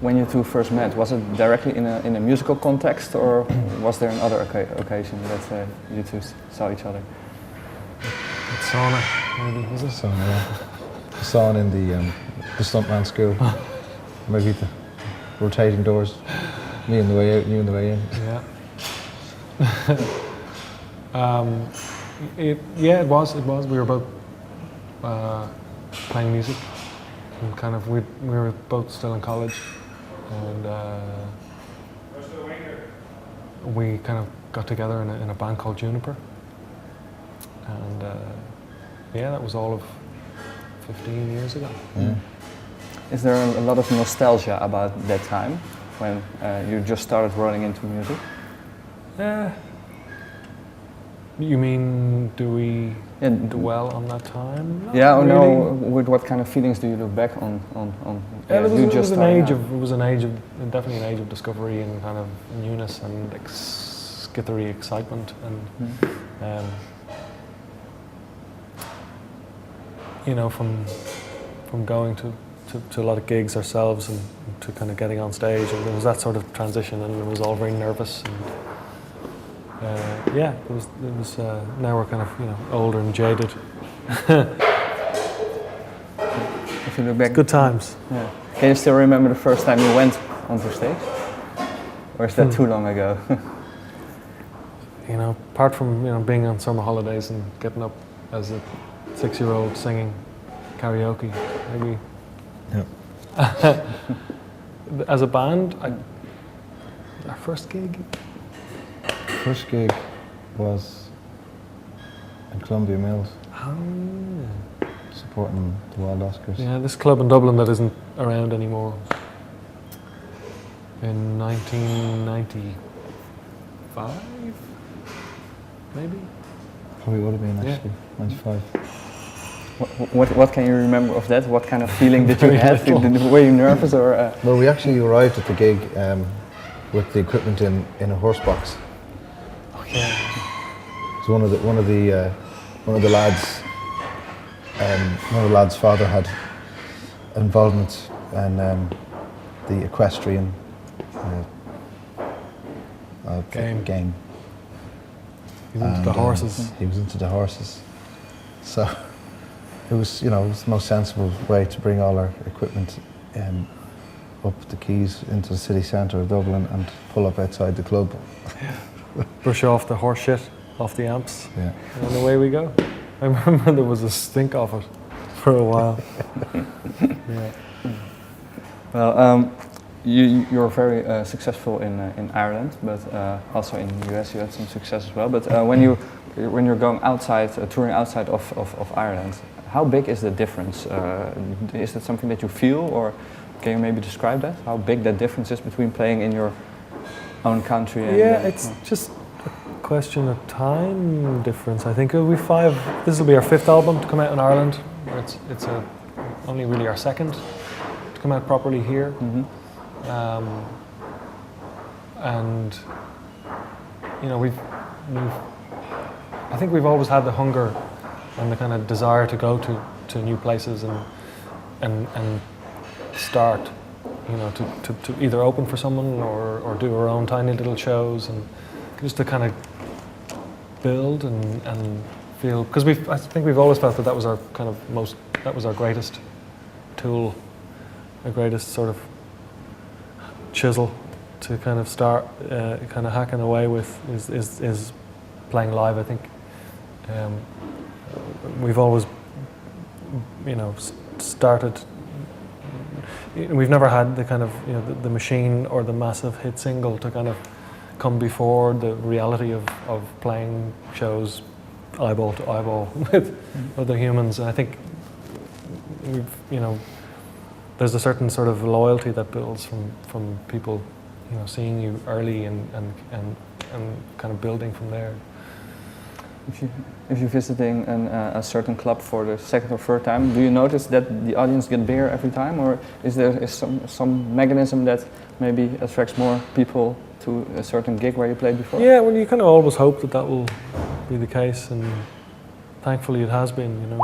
when you two first met, was it directly in a musical context, or was there another occasion that you two saw each other? It's sauna, maybe, was it? Sauna, yeah. The sauna in the stuntman school. Maybe the rotating doors. Me on the way out, you on the way in. Yeah. It was. We were both playing music, and kind of we were both still in college, and we kind of got together in a band called Juniper, and yeah, that was all of 15 years ago. Yeah. Is there a lot of nostalgia about that time when you just started running into music? You mean, do we dwell on that time? Not yeah, or really. no? With what kind of feelings do you look back on? Yeah, it was an age of definitely an age of discovery and kind of newness and skithery excitement, and you know, from going to a lot of gigs ourselves and to kind of getting on stage, and there was that sort of transition, and it was all very nervous, and yeah, it was now we're kind of, you know, older and jaded. If you look back, good times. Yeah. Can you still remember the first time you went onto stage, or is that too long ago? You know, apart from, you know, being on summer holidays and getting up as a 6-year-old singing karaoke, maybe. Yeah. As a band, our first gig. First gig was in Columbia Mills, supporting the Wild Oscars. Yeah, this club in Dublin that isn't around anymore. In 1995, maybe? Probably would have been, actually, 95. What can you remember of that? What kind of feeling did you have? Were you nervous, or? Well, we actually arrived at the gig with the equipment in a horse box. Oh yeah. So one of the lads, one of the lads' father had involvement in the equestrian game. He was into the horses. He was into the horses. So it was, you know, it was the most sensible way to bring all our equipment up the quays into the city centre of Dublin and pull up outside the club. Brush off the horse shit off the amps, Yeah. and away we go. I remember there was a stink of it for a while. Yeah. Well, you're very successful in Ireland, but also in the US you had some success as well. But when you're going outside, touring outside of Ireland, how big is the difference? Is that something that you feel, or can you maybe describe that? How big that difference is between playing in your own country? And, yeah, it's just a question of time difference. I think this will be our 5th album to come out in Ireland. It's only really our 2nd to come out properly here. Mm-hmm. And you know, I think we've always had the hunger and the kind of desire to go to new places and start, you know, to either open for someone or do our own tiny little shows, and just to kind of build and feel, because I think we've always felt that was our kind of that was our greatest tool, our greatest sort of chisel to kind of start kind of hacking away with is playing live. I think we've always, you know, started. We've never had the kind of, you know, the machine or the massive hit single to kind of come before the reality of playing shows eyeball to eyeball with other humans. And I think we've, you know, there's a certain sort of loyalty that builds from people, you know, seeing you early and kind of building from there. If you're visiting a certain club for the 2nd or 3rd time, do you notice that the audience get bigger every time, or is there some mechanism that maybe attracts more people to a certain gig where you played before? Yeah, well, you kind of always hope that will be the case, and thankfully it has been, you know.